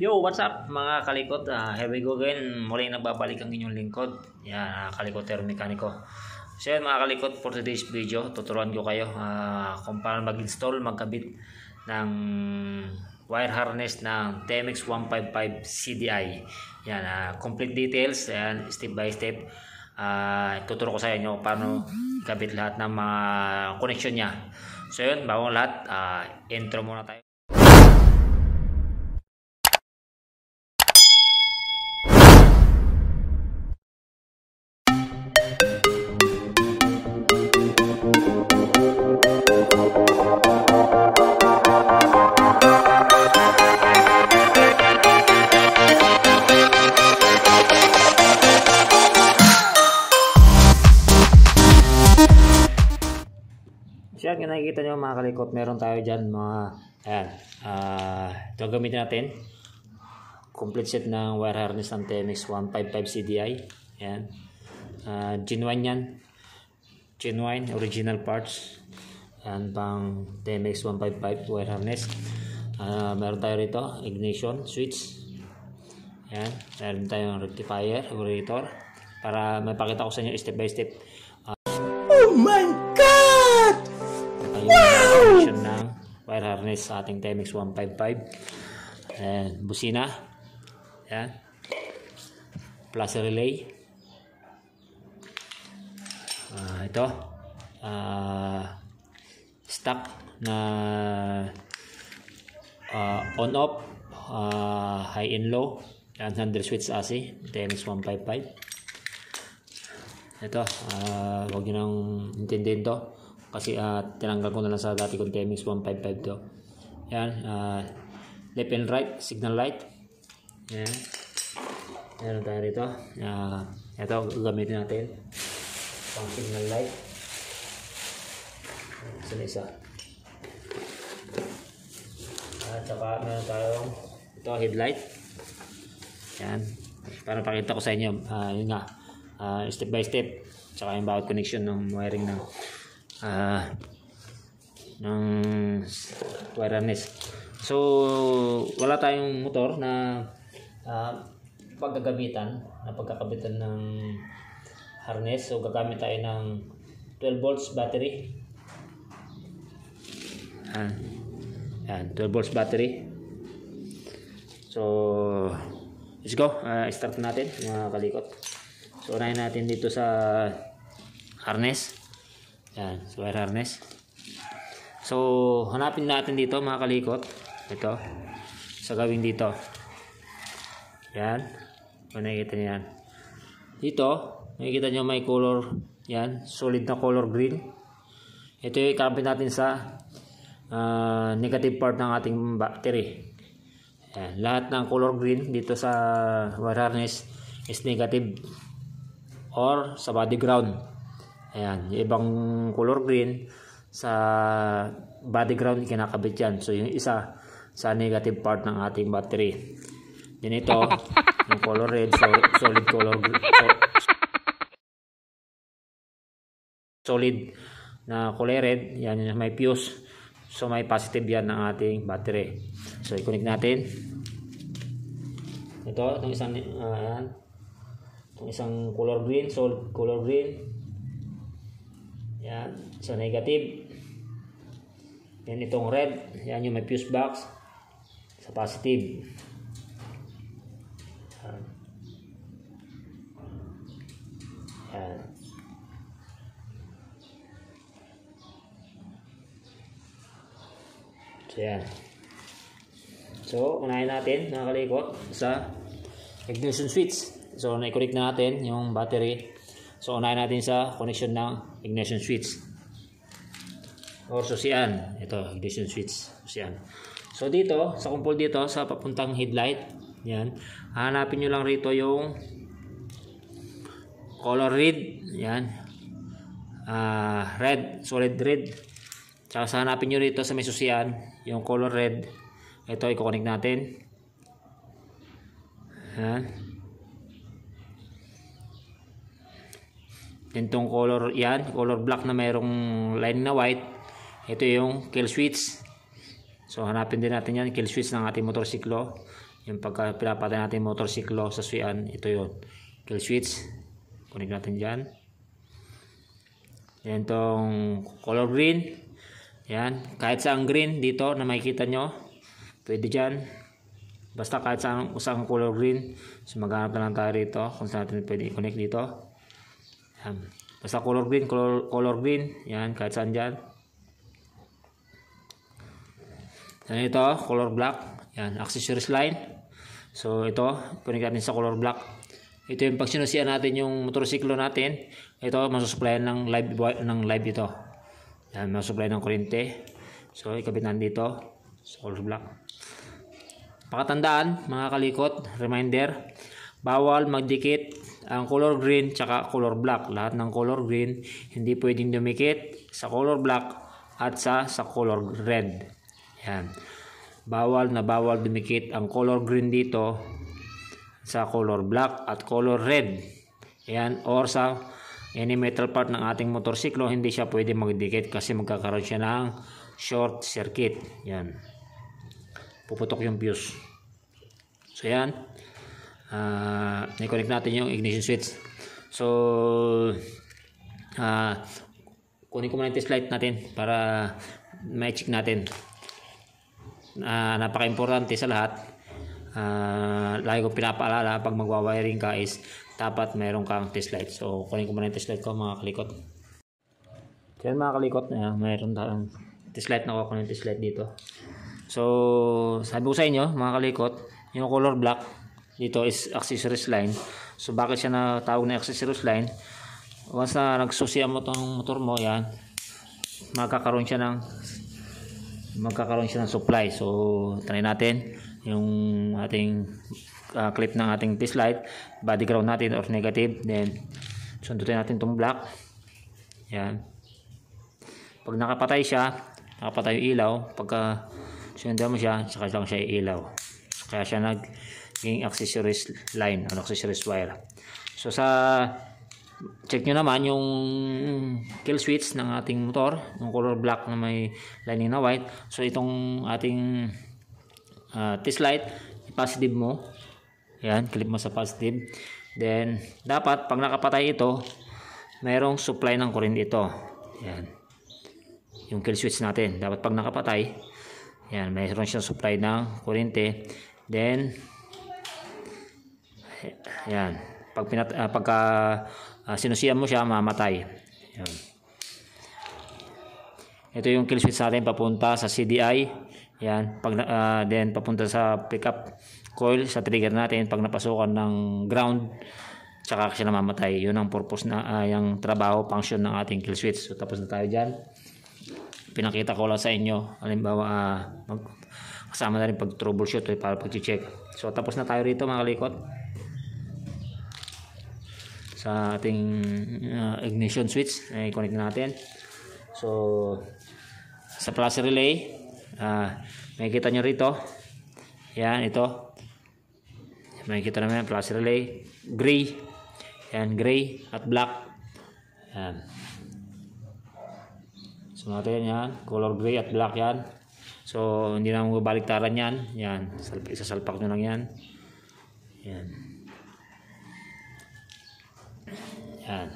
Yo, what's up mga kalikot? Here we go again. Muling nagbabalik ang inyong lingkod. Yan, Kalikoter Mekaniko. So yan mga kalikot, for today's video, tuturuan ko kayo kung paano mag-install, magkabit ng wire harness ng TMX 155 CDI. Yan, complete details, yan, step by step. Tuturo ko sa inyo paano ikabit lahat ng mga connection niya. So yun, bago lahat, intro muna tayo. Siya, nakikita nyo mga kalikot, meron tayo dyan mga, ayan, ito gamitin natin, complete set ng wire harness ng TMX 155 CDI, ayan, genuine yan, genuine, original parts, ayan, pang TMX 155 wire harness. Meron tayo rito, ignition switch, ayan, meron tayong rectifier, regulator, para mapakita ko sa inyo step by step. Oh my God! Wow! Ng wire harness sa ating TMX 155 and busina, yan, plus relay, ito stock na on off, high and low, yan, 100 switch AC TMX 155. Ito, huwag nyo nang intindihin to kasi tinanggal ko na lang sa dati kong TMX 155 to. Yan, left and right signal light. Yan, meron tayo rito. Ito gagamitin natin pang signal light. Isa at saka meron tayong ito headlight. Yan, para pakita ko sa inyo, yun nga, step by step, saka yung bawat connection ng wiring ng wire harness. So wala tayong motor na pagkakabitan ng harness, so gagamit tayo ng 12 volts battery. Yan, 12 volts battery. So let's go, start natin mga kalikot. So unahin natin dito sa harness. Yan, so wire harness. So hanapin natin dito mga kalikot, ito sa gawin dito. Yan, kung nakikita nyo yan dito, nakikita nyo may color, yan, solid na color green. Ito yung ikabit natin sa negative part ng ating battery. Yan, lahat ng color green dito sa wire harness is negative or sa body ground. Ayan, yung ibang color green sa body ground kinakabit yan. So yung isa sa negative part ng ating battery. Yan ito, yung color red, solid color solid na kulay red, yan yung may fuse. So may positive yan ng ating battery. So i-connect natin. Itong isang ayan, itong isang color green, solid color green. Yan, so negative. Yan itong red, yan yung may fuse box sa positive. Yan. So yan. So unahin natin mga kalikot sa ignition switch. So na-connect na natin yung battery. So unahin natin sa connection ng ignition switch or susian. Ito, ignition switch, susian. So dito, sa kumpol dito, sa papuntang headlight, yan, hanapin nyo lang rito yung color red, yan, red, solid red. Tsaka hanapin nyo rito sa may susian, yung color red. Ito, i-connect natin. Yan. Itong color, yan, color black na mayroong line na white. Ito yung kill switch. So hanapin din natin yan, kill switch ng ating motorsiklo. Yung pagka pinapatay natin motorsiklo sa suyan, ito yun. Kill switch. Connect natin dyan. Yan tong color green. Yan. Kahit saang green dito na makikita nyo, pwede dyan. Basta kahit saang color green. So maghanap na lang tayo rito kung saan natin pwede i-connect dito. Yan. Basta color green, color green. Yan. Kahit saan dyan. Yan ito, color black. Yan. Accessories line. So ito, connect natin sa color black. Ito yung pag sinusian natin yung motorsiklo natin. Ito, masusupplyan ng live ito. Yan, masusupplyan ng kuryente. So ikabit natin dito sa color black. Pakatandaan mga kalikot, reminder, bawal magdikit ang color green tsaka color black. Lahat ng color green hindi pwedeng dumikit sa color black at sa color red. Yan. Bawal dumikit ang color green dito sa color black at color red. Yan. Or sa any metal part ng ating motorsiklo, hindi siya pwede magdikit kasi magkakaroon siya ng short circuit. Yan. Puputok yung fuse. So yan. I-connect natin yung ignition switch. So kunin ko muna yung test light natin para ma-check natin. Napaka-importante sa lahat. Lagi ko pinapaalala pag magwa-wiring ka is dapat mayroon kang test light. So kunin ko muna yung test light ko mga kalikot. Yan mga kalikot, mayroon tayong test light na kukunin yung test light dito. So sabi ko sa inyo mga kalikot, yung color black dito is accessories line. So bakit siya natawag na accessories line? Once na nagsusian mo tong motor mo, yan, magkakaroon siya ng supply. So try natin yung ating clip ng ating test light, body ground natin or negative, then sundutin natin itong black. Yan. Pag nakapatay siya, nakapatay yung ilaw, pagka sundan mo siya, saka lang siya ilaw. So, kaya siya naging accessories line or accessories wire. So sa check nyo naman yung kill switch ng ating motor, yung color black na may lining na white. So itong ating test light, positive mo. Yan, clip mo sa positive. Then dapat pag nakapatay ito, mayroong supply ng kuryente ito. Yan. Yung kill switch natin, dapat pag nakapatay, yan, mayroon siyang supply ng kuryente. Then yan, pagka sinusiyan mo siya, mamatay. Yan. Ito yung kill switch natin papunta sa CDI. Yan, then papunta sa pickup coil sa trigger natin. Pag napasukan ng ground, tsaka siya namamatay. Yun ang purpose na yung trabaho, function ng ating kill switch. So tapos na tayo dyan. Pinakita ko lang sa inyo, halimbawa kasama na rin pag troubleshoot para pag-check. So tapos na tayo rito mga kalikot sa ating ignition switch. I-connect na natin. So sa plus relay, makikita nyo rito, yan, ito makikita naman plus relay, gray, yan, gray at black. Yan. So natin yan, color gray at black yan. So hindi na mabaliktaran yan. Yan, isasalpak nyo lang yan. Yan. Yan.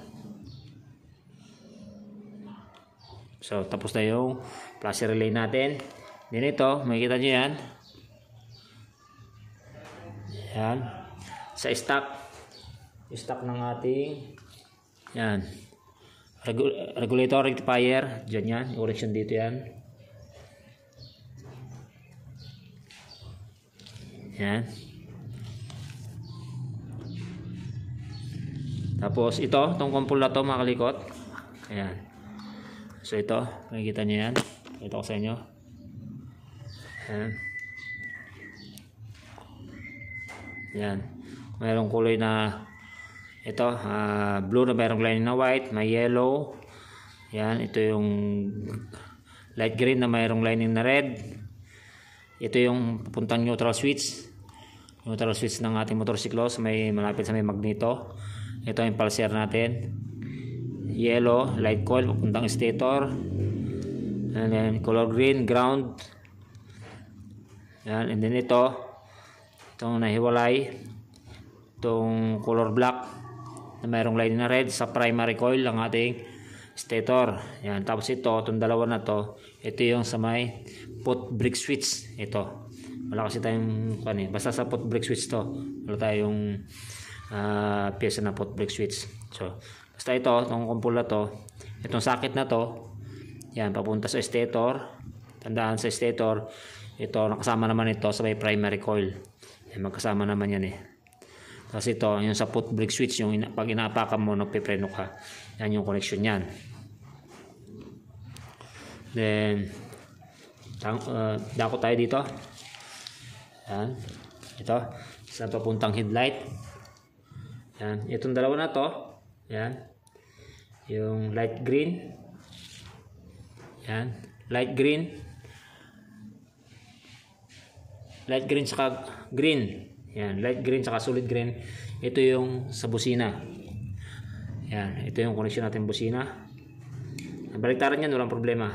So tapos na yung plus relay natin. Then ito, makikita nyo yan. Yan. Sa stock ng ating yan, regulator rectifier, dyan yan, yung correction dito yan. Yan. Tapos ito, itong kumpul na to mga kalikot. Ayan. So ito, makikita nyo yan. Ito ko sa inyo. Ayan. Yan. Mayroong kulay na ito, blue na mayroong lining na white, may yellow. Yan, ito yung light green na mayroong lining na red. Ito yung pupuntang neutral switch. Neutral switch ng ating motorsiklo sa may malapit sa may magneto. Ito yung pulser natin. Yellow, light coil papuntang stator. And then color green, ground. Yan, and then ito itong nahiwalay, itong color black na mayroong line na red sa primary coil ng ating stator. Yan. Tapos itong dalawa na to, ito yung sa may pot brake switch. Ito. Wala kasi tayong basta sa pot brake switch to. Wala tayong pyesa na pot brake switch. So, basta ito, itong kumpul na to, itong socket na to, yan, papunta sa stator. Tandaan sa stator, ito, nakasama naman ito sa may primary coil. Yan, magkasama naman yan eh. Tapos ito, yung sa pot brake switch, yung pag inaapakan mo, nagpipreno ka. Yan yung connection yan. Then, dako tayo dito. Yan. Ito, sa papuntang headlight. Yan. Itong dalawa na to. Yan. Yung light green. Yan. Light green. Light green saka green. Yan. Light green saka solid green. Ito yung sa busina. Yan. Ito yung connection natin busina. Baliktaran yan, walang problema.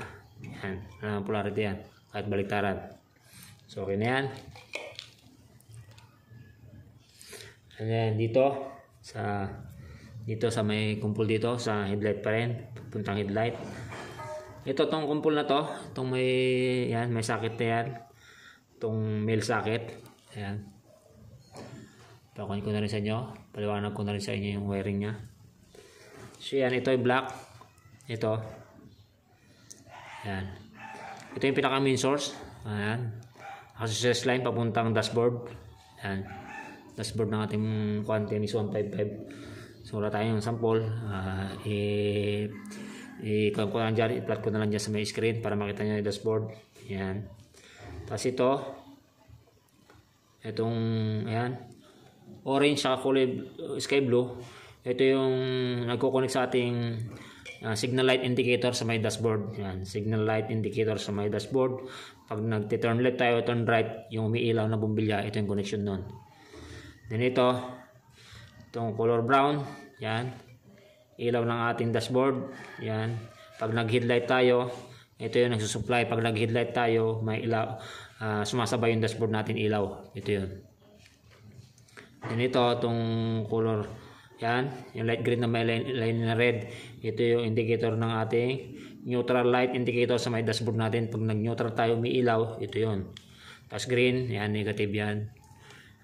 Yan. Polarity yan. Kahit baliktaran. So, okay na yan. And then, dito sa may kumpul dito, sa headlight pa rin. Puntang headlight. Ito, tong kumpul na to. Itong may socket na yan. Itong male socket. Ayan. Pakunin ko na rin sa inyo. Paliwanag ko na rin sa inyo yung wiring nya. So, yan. Ito yung black. Ito. Ayan. Ito yung pinaka main source. Ayan. Access line papuntang dashboard. Ayan. Dashboard ng ating TMX 155. So, wala tayong sample. I-plug ko na lang dyan sa may screen para makita nyo yung dashboard. Ayan. Tapos itong ayan, orange sa kulay sky blue, ito yung nagko-connect sa ating signal light indicator sa may dashboard. Ayan, signal light indicator sa may dashboard. Pag nag-turn left tayo, turn right, yung umiilaw na bumbilya, ito yung connection nun. Then itong color brown, yan, ilaw ng ating dashboard. Yan, pag nag-headlight tayo, ito yung nagsusupply. Pag nag-headlight tayo, may ilaw, sumasabay yung dashboard natin ilaw. Ito yun. Then itong color, yan, yung light green na may line na red, ito yung indicator ng ating neutral light indicator sa may dashboard natin. Pag nag-neutral tayo, may ilaw, ito yun. Tapos green, yan, negative yan.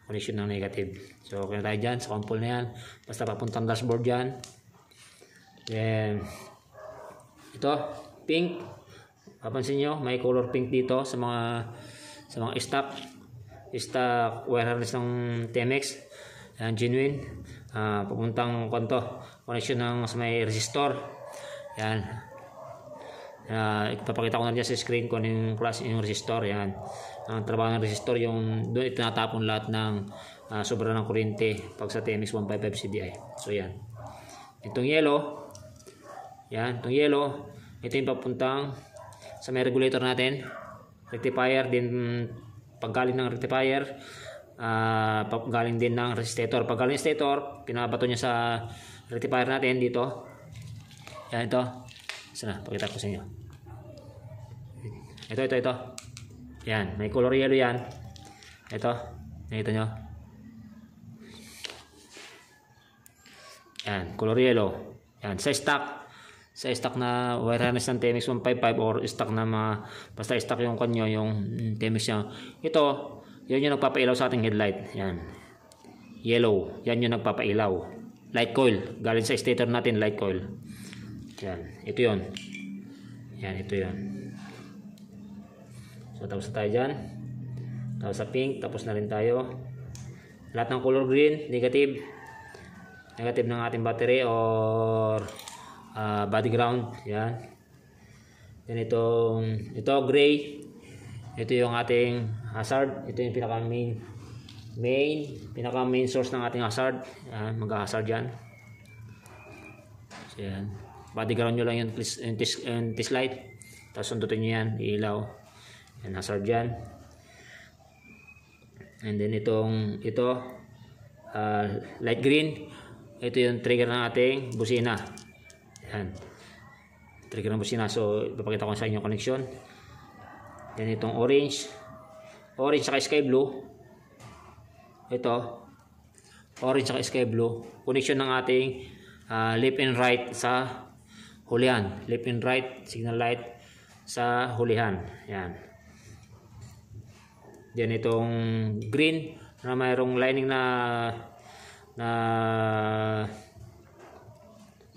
Connection ng negative. So, okay na tayo dyan. Sa kumpul na yan. Basta papuntang dashboard yan. Then, ito, pink. Papansin nyo, may color pink dito sa mga stock wire harness ng TMX. Yan, genuine. Papuntang connection ng sa may resistor. Yan. Ipapakita ko na dyan sa screen kung yung class yung resistor. Yan. Ang trabaho ng resistor, yung doon itinatapon lahat ng sobra ng kuryente pag sa TMX 155 CDI. So yan. Itong yellow, yan, itong yellow, ito yung papuntang sa may regulator natin, rectifier. Din paggaling ng rectifier, paggaling din ng resistor. Paggaling ng resistor, pinabato niya sa rectifier natin dito. Yan, ito. Sana, pakita ko sa inyo. Ito. Yan, may color yellow yan. Ito, nakita nyo. Yan, color yellow. Yan, sa stock na wire harness ng TMX 155 or stock na basta stock yung kanyo, yung TMX nya. Ito, yun yung nagpapailaw sa ating headlight. Yan, yellow. Yan yung nagpapailaw. Light coil. Galing sa stator natin, light coil. Yan, ito yun. Yan, ito yun. So, tapos na tayo dyan. Tapos sa pink, tapos na rin tayo. Lahat ng color green, negative. Negative ng ating battery or body ground. Yan. Then ito gray. Ito yung ating hazard. Ito yung pinaka main source ng ating hazard. Yan, mag-hazard yan. So, yan. Body ground nyo lang yung test light. Tapos sundutin nyo yan, ilaw. Yan, hazard yan. And then ito light green, ito yung trigger ng ating busina. Yan, trigger ng busina. So ipapakita ko sa inyo connection. Then itong orange saka sky blue, ito, orange at sky blue. Connection ng ating left and right sa hulihan. Left and right signal light sa hulihan. Yan. Then itong green na mayroong lining na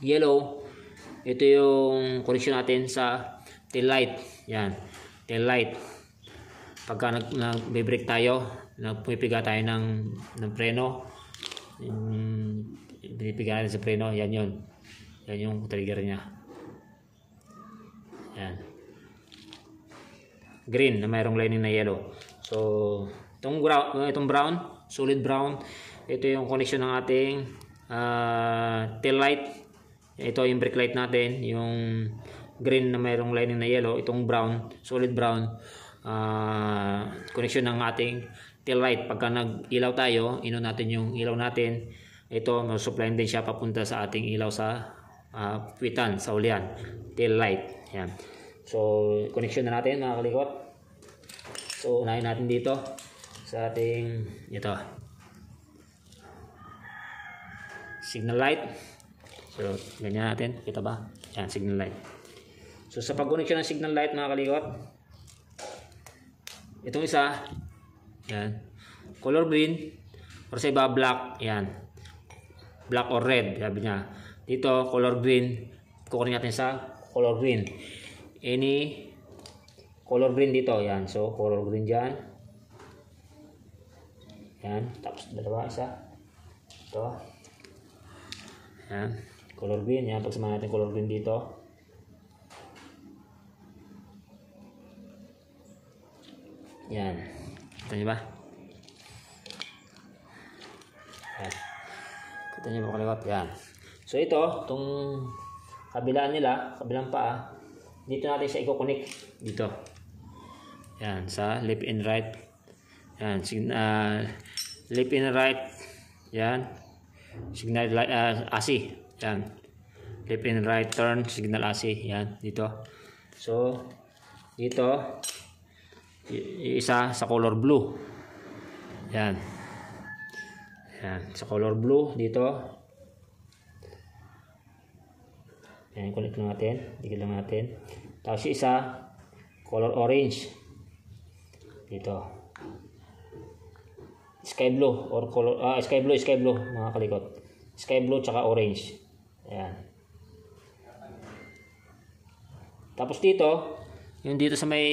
yellow, ito yung connection natin sa tail light. Yan, tail light. Pagka nagbe-brake tayo, pumipiga tayo ng preno, pinipiga natin sa preno, yan yun. Yan yung trigger niya. Yan. Green na mayroong lining na yellow. So, itong brown, solid brown, ito yung connection ng ating tail light. Ito yung brake light natin, yung green na mayroong lining na yellow, itong brown, solid brown, connection ng ating tail light. Pagka nag-ilaw tayo, ino natin yung ilaw natin, ito ma-supply din siya papunta sa ating ilaw sa puwitan, sa ulian, tail light. Yan. So, connection na natin mga kalikot. So, unahin natin dito sa ating ito signal light. So, ganyan natin. Kita ba? Yan, signal light. So, sa pag-connection ng signal light mga kalikot, itong isa, yan, color green, or sa iba black, yan, black or red, sabi niya. Dito, color green, kukunin natin sa color green. Any color green dito, yan. So, color green dyan. Yan, tapos dalawa, isa. Ito. Yan, color green, yan. Pagsama natin color green dito. Yan. Kita niyo ba? Yan. Kita niyo ba kaliwat? Yan. So ito, itong kabilaan nila, kabilang paa, dito natin siya i-connect. Dito. Yan. Sa left and right. Yan. Left and right. Yan. Signal AC. Yan. Left and right turn. Signal AC. Yan. Dito. So, dito. Isa sa color blue. Yan. Yan, sa color blue dito. Yan, connect lang natin, dikit lang natin. Tapos isa color orange dito. Sky blue or color sky blue mga kalikot. Sky blue tsaka orange. Ayan. Tapos dito, yung dito sa may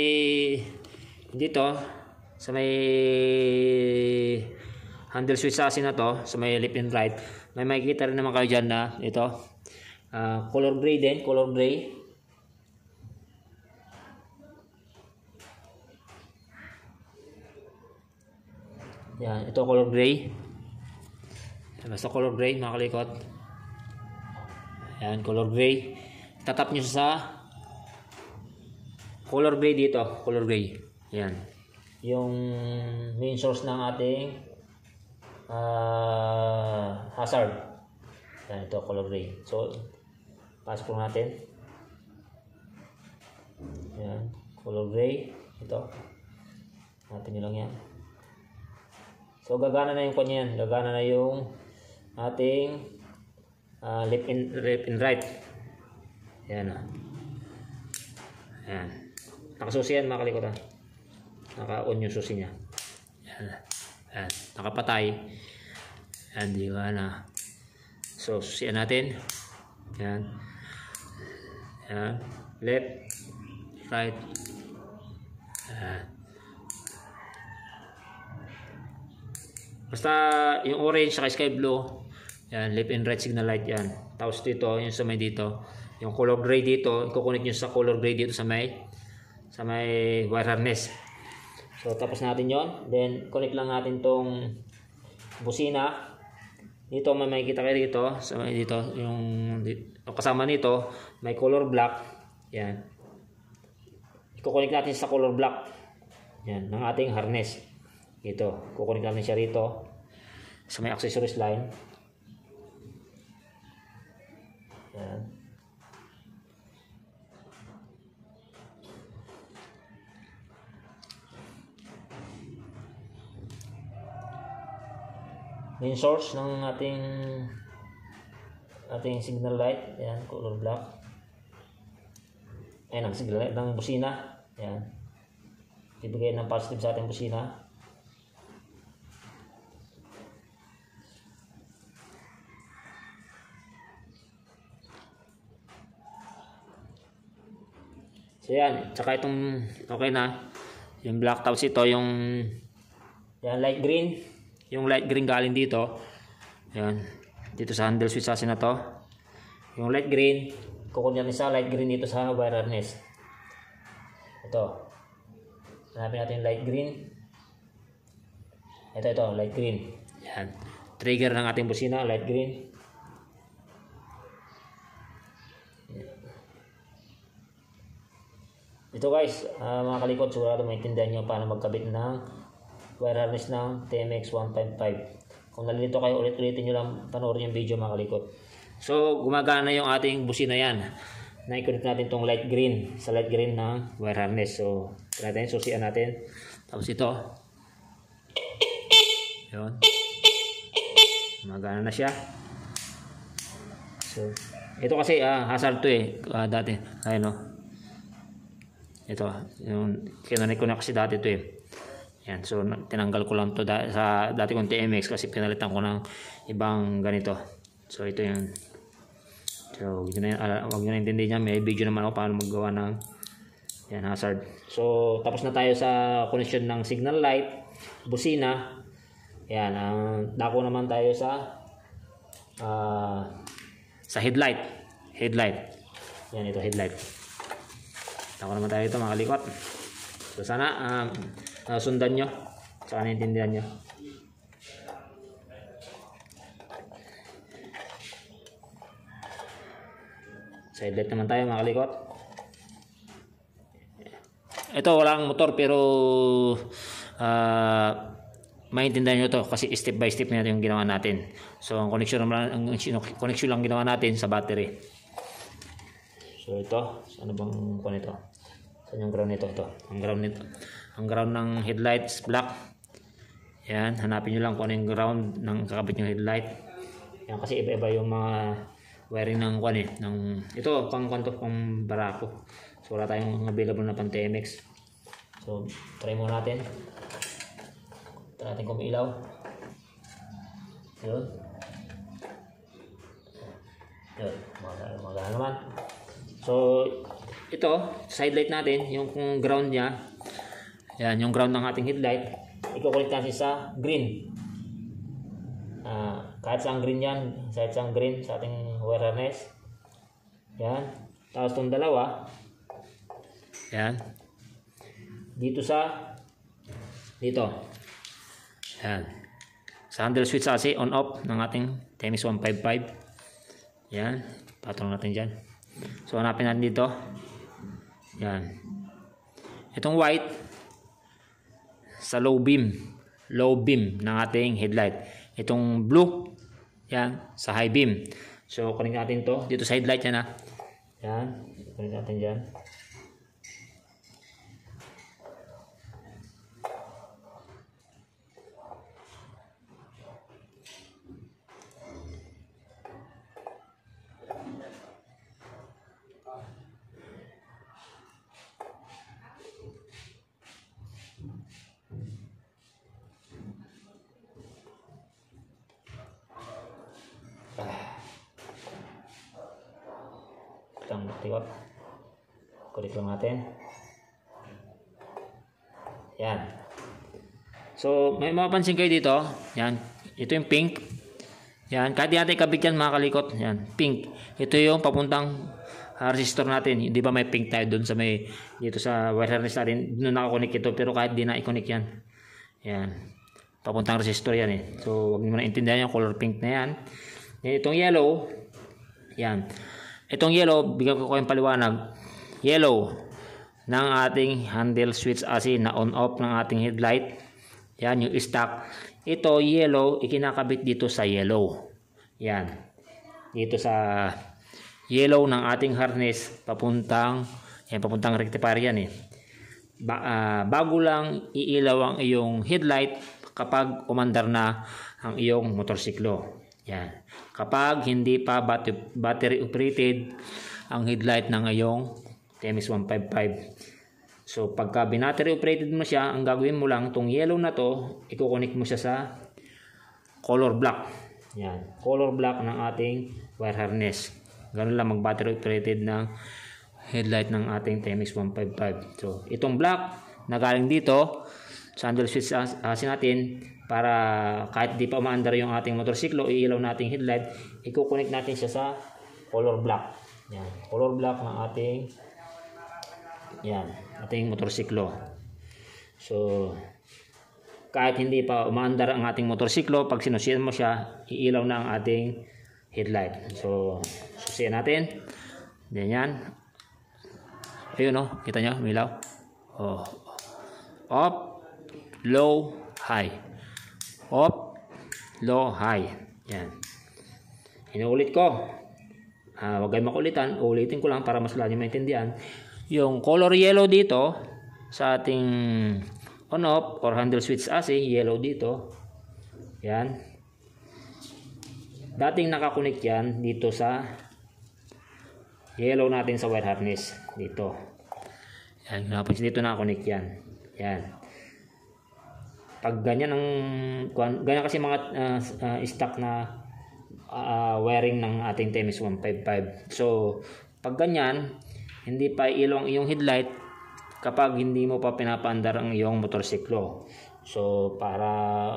handle switch chassis na to, sa may left and right, may makikita rin naman kayo dyan na ito color gray din, color gray. Yan, ito color gray. Basta color gray mga kalikot. Yan, color gray. Tatap nyo sa color gray dito, color gray. Yan. Yung main source ng ating hazard. Yan, ito color gray. So, pasok po natin. Yan, color gray. Ito. Natin nyo lang yan. So, gagana na yung kanya yan. Gagana na yung ating left and right. Yan. Yan. Nakasusi yan mga kalikot. Naka-on yung susi niya. Yan. Yan. Nakapatay. Yan. Di ba na. So, susian natin. Yan. Yan. Left. Right. Yan. Basta yung orange saka sky blue. Yan. Left and right signal light yan. Tapos dito, yung sa may dito. Yung color gray dito. Ikukunik nyo sa color gray dito sa may wire harness. So, tapos natin yon. Then, connect lang natin tong busina. Dito, may makikita kayo dito. So, dito, yung kasama nito, may color black. Yan. Ikukunik natin sa color black. Yan, ng ating harness. Ito, kukunik natin siya rito. Sa may accessories line. Yan. main source ng ating signal light. Yan, color black. Ayan ang signal light ng busina. Yan. Ibigay ng positive sa ating busina. So yan, tsaka itong okay na. Yung black, tapos ito yung yan, light green. Yung light green galing dito. Yan. Dito sa handle switch chassis na to. Yung light green, kukunin natin sa light green dito sa wire harness. Ito. Hanapin natin yung light green. Ito, light green. Yan. Trigger ng ating busina, light green. Ito guys, mga kalikot, sigurado maintindihan nyo paano magkabit ng wire harness ng TMX 155. Kung nalilito kayo, ulit-ulitin nyo lang panoorin yung video mga kalikot. So, gumagana yung ating busina yan. Na-connect natin tong light green sa light green ng wire harness. So, natin, susian natin. Tapos ito. Yun. Gumagana na siya. So, ito kasi hazard to dati. Ayun o. Ito, yung kinanik ko na kasi dati ito Yan, so tinanggal ko lang to sa dati kong TMX kasi pinalitan ko ng ibang ganito. So ito yung so huwag nyo na intindihin niya, may video naman ako paano maggawa ng yan, hazard. So tapos na tayo sa connection ng signal light, busina. Yan, dako naman tayo sa headlight. Yan, ito headlight. Ako naman tayo ito mga kalikot. So sana sundan nyo. Saka naintindihan nyo. Sa headlight naman tayo mga kalikot. Ito walang motor pero maintindihan nyo to kasi step by step na yung ginawa natin. So ang connection lang ginawa natin sa battery. So ito, ano bang kuha nito? Saan yung ground nito? Ito, ang ground nito. Ang ground ng headlights black. Yan, hanapin nyo lang kung ano yung ground ng kakabit yung headlight. Yan kasi iba-iba yung mga wiring ng kuha ito, pang barako. So wala tayong available na pang TMX. So try muna natin. Try natin kung ilaw. Yun. Yun, magana naman. So, ito, side light natin, yung ground niya, yan, yung ground ng ating headlight, ikukulit natin sa green. Kahit saan green yan, kahit saan green sa ating wire harness. Yan. Tapos itong dalawa, yan, dito. Yan. Sa handle switch chassis, on off ng ating TMX 155. Yan, patong natin dyan. So hanapin natin dito. Yan. Itong white sa low beam ng ating headlight. Itong blue yan sa high beam. So connect natin to dito sa headlight yan Yan. Connect natin diyan. Itang tikot. Kulit lang natin. Yan. So, may mapapansin kayo dito. Yan. Ito yung pink. Yan. Kahit di natin kabit yan mga kalikot. Yan. Pink. Ito yung papuntang resistor natin. Di ba may pink tayo dun sa may dito sa wire harness natin. Doon nakakonik ito. Pero kahit di na i-connect yan. Yan. Papuntang resistor yan So, huwag mo na intindihan yung color pink na yan. Itong yellow. Yan. Itong yellow, bigyan ko kayong paliwanag. Yellow ng ating handle switch chassis na on-off ng ating headlight. Yan, yung stock. Ito, yellow, ikinakabit dito sa yellow. Yan. Dito sa yellow ng ating harness, papuntang rectifier yan Bago lang iilaw ang iyong headlight, kapag umandar na ang iyong motorsiklo. Yan. Kapag hindi pa battery operated ang headlight ng iyong TMS-155. So pagka battery operated mo siya, ang gagawin mo lang, itong yellow na to, i-connect mo siya sa color block. Yan. Color block ng ating wire harness. Ganun lang mag-battery operated ng headlight ng ating TMS-155. So itong block na galing dito sa handle switch natin, para kahit di pa umaandar yung ating motorsiklo, iilaw nating headlight, i-connect natin siya sa color block. Yan, color block ng ating motorsiklo. So kahit hindi pa umaandar ang ating motorsiklo, pag sinusiyan mo siya, iilaw na ang ating headlight. So susiyan natin. Yan. Ayun, no, kita nyo, umilaw. Up, low, high. Up, low, high. Yan. Inuulit ko. Huwag kayo makulitan. Ulitin ko lang para mas lalo maintindihan. Yung color yellow dito sa ating on-off or handle switch AC, yellow dito. Yan. Dating nakakunik yan dito sa yellow natin sa wire harness. Dito. Yan. Dito nakakunik yan. Yan. Pag ganyan ganyan kasi mga stock na wiring ng ating TMS-155. So pag ganyan, hindi pa ilaw ang iyong headlight kapag hindi mo pa pinapaandar ang iyong motorsiklo. So para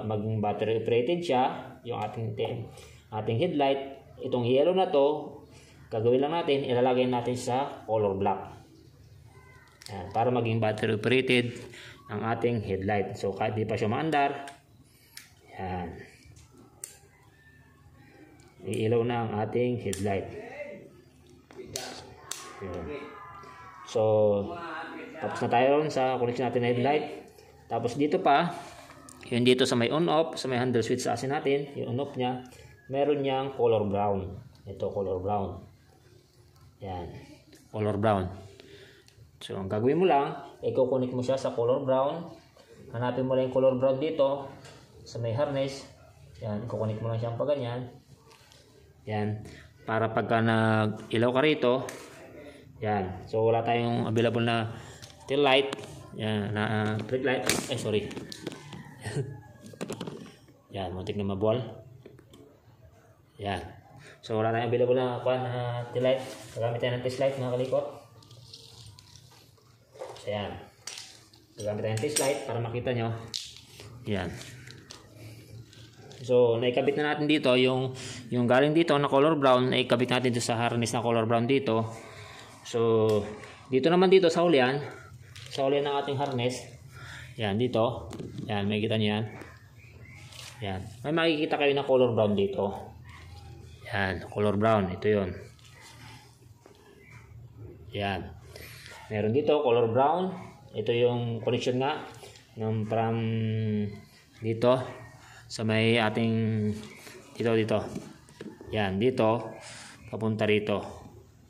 maging battery operated siya, yung ating headlight, itong yellow na to, gagawin lang natin, ilalagay natin sa color block. Yan, para maging battery operated ang ating headlight. So kahit di pa siya maandar, yan, iilaw na ang ating headlight. Yan. So tapos na tayo sa connection natin na headlight. Tapos dito pa, yun dito sa may on-off, sa may handle switch sa asin natin, yung on-off niya, meron niyang color brown. Ito, color brown. Yan, color brown. So ang gagawin mo lang, i-connect mo siya sa color brown. Hanapin mo lang yung color brown dito sa may harness. Yan, i-connect mo lang siya pa ganyan. Yan, para pagka nag-ilaw ka rito, yan. So wala tayong available na tail light, yan, na brake light. Ay, sorry. Yan, muntik na mabuwal. Yan. So wala tayong available na tail light. Gagamit tayo ng test light, mga kalikot. So yan. Gagamit tayo ng test light para makita nyo. Yan. So naikabit na natin dito yung galing dito na color brown, naikabit natin dito sa harness na color brown dito. So dito naman dito sa ulian ng ating harness. Yan dito. Yan, makikita niyo yan. Yan. May makikita kayo na color brown dito. Yan, color brown, ito 'yon. Yan. Meron dito color brown. Ito yung connection nga ng from dito sa may ating dito. Yan, dito papunta rito.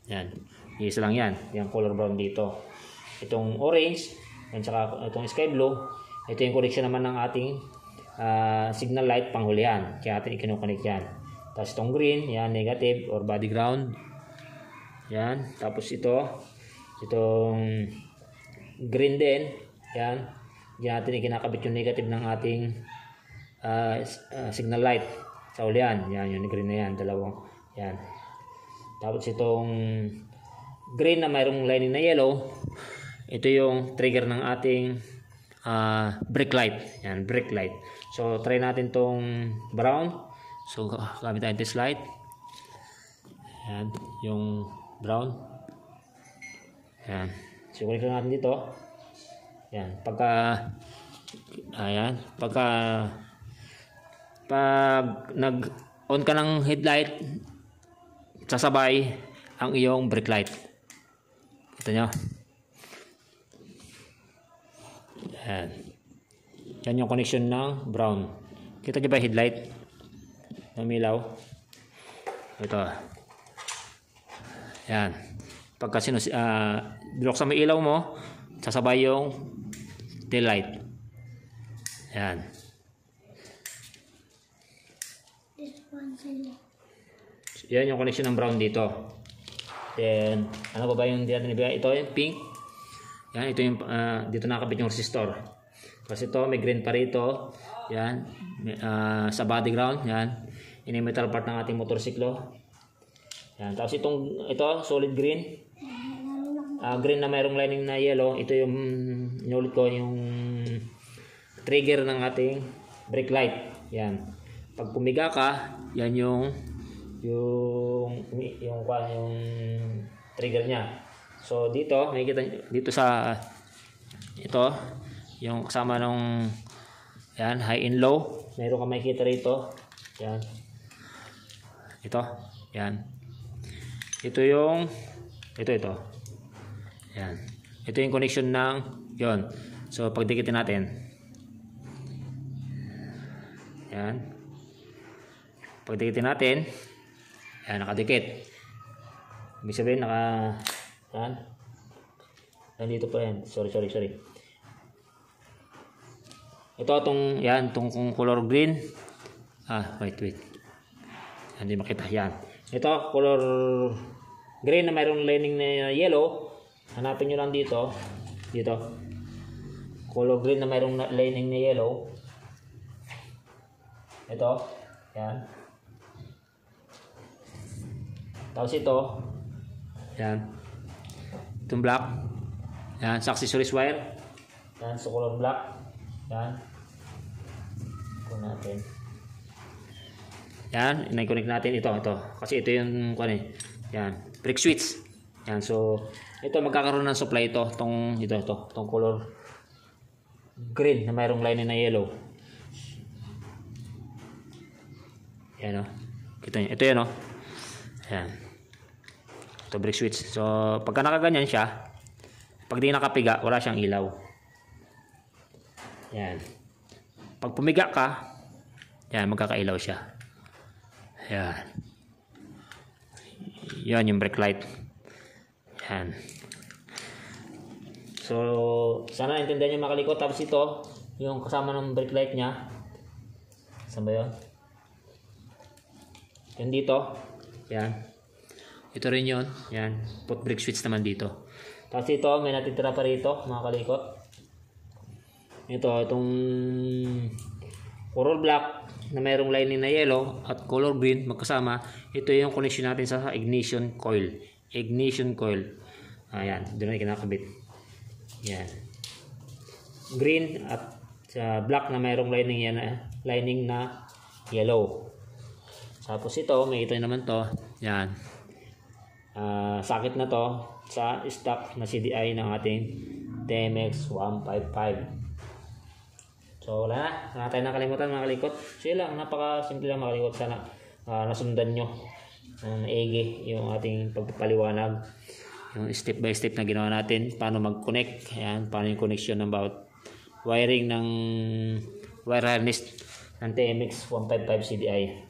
Yan. Isa lang yan. Yung color brown dito. Itong orange, at saka itong sky blue, ito yung connection naman ng ating signal light panghulihan. Kaya atin i-connect yan. Tapos itong green, yan, negative or body ground. Yan. Tapos itong green din, yan. Diyan natin ikinakabit yung negative ng ating signal light sa hulihan. Yan, yung green na yan, dalawang. Yan. Tapos itong green na mayroong lining na yellow, ito yung trigger ng ating brake light. Yan, brake light. So try natin tong brown. So gamit tayo test light. Yan, yung brown. Yan. So connect natin dito. Yan, pag nag-on ka ng headlight, sasabay ang iyong brake light. Kita nyo? Yan. Yan yung connection ng brown. Kita nyo ba headlight? Namilaw. Ito. Yan. Pagka binuksan mo ilaw mo, sasabay yung tail light. Yan. Yan yung connection ng brown dito. Then, ano ba yung di natin ibigay? Ito yung pink. Yan, ito yung, dito nakakabit yung resistor. Kasi ito, may green pa rito. Yan, sa body ground. Yan, yun yung metal part ng ating motorsiklo. Yan, tapos ito, solid green. Green na mayroong lining na yellow. Ito yung, inulit ko, yung trigger ng ating brake light. Yan. Pag pumiga ka, yan yung trigger niya. So dito, makikita dito sa ito, yung kasama nung yan, high and low. Meron ka makikita rito. Yan. Ito, yan. Ito. Yan. Ito yung connection ng yon. So pagdikitin natin. Yan. Pagdikitin natin, yan, nakadikit. Ibig sabihin yan. Nandito pa yan. Sorry. Ito itong color green. Wait. Hindi makita yan. Ito color green na mayroong lining na yellow. Hanapin nyo lang dito. Color green na mayroong lining na yellow. Ito. Yan. Tapos ito. Yan. Itong black. Yan. Sa accessories wire. Yan. Sa color black. Yan. Kung natin. Yan. I-connect natin. Ito. Kasi ito yung yan. Brake switch. Yan. So, ito magkakaroon ng supply ito. Itong color green na mayroong line na yellow. Yan o. Kita nyo. Ito yan o. Yan. Ito brake switch. So, pagka nakaganyan siya, pag di nakapiga, wala siyang ilaw. Yan. Pag pumiga ka, yan, magkakailaw siya. Yan. Yan yung brake light. Yan. So, sana intindihan nyo makalikot. Tapos ito, yung kasama ng brake light nya. Saan ba yun? Yan dito. Yan. Ito rin yun. Yan. Put brake switch naman dito. Tapos ito, may natitira pa rito, mga kalikot. Itong color black na mayroong lining na yellow at color green magkasama. Ito yung connection natin sa ignition coil. Ignition coil. Ayan. Doon na kinakabit. Yan. Green at black na mayroong lining na yellow. Tapos ito, may ito naman to. Yan. Sakit na to sa stock na CDI ng ating TMX 155. So wala na tayo nakalimutan mga kalikot. So yun lang, napaka-simple lang mga kalikot. Sana nasundan nyo naigi yung ating pagpapaliwanag, yung step by step na ginawa natin, paano mag-connect, ayan, paano yung connection ng bawat wiring ng wire harness ng TMX 155 CDI.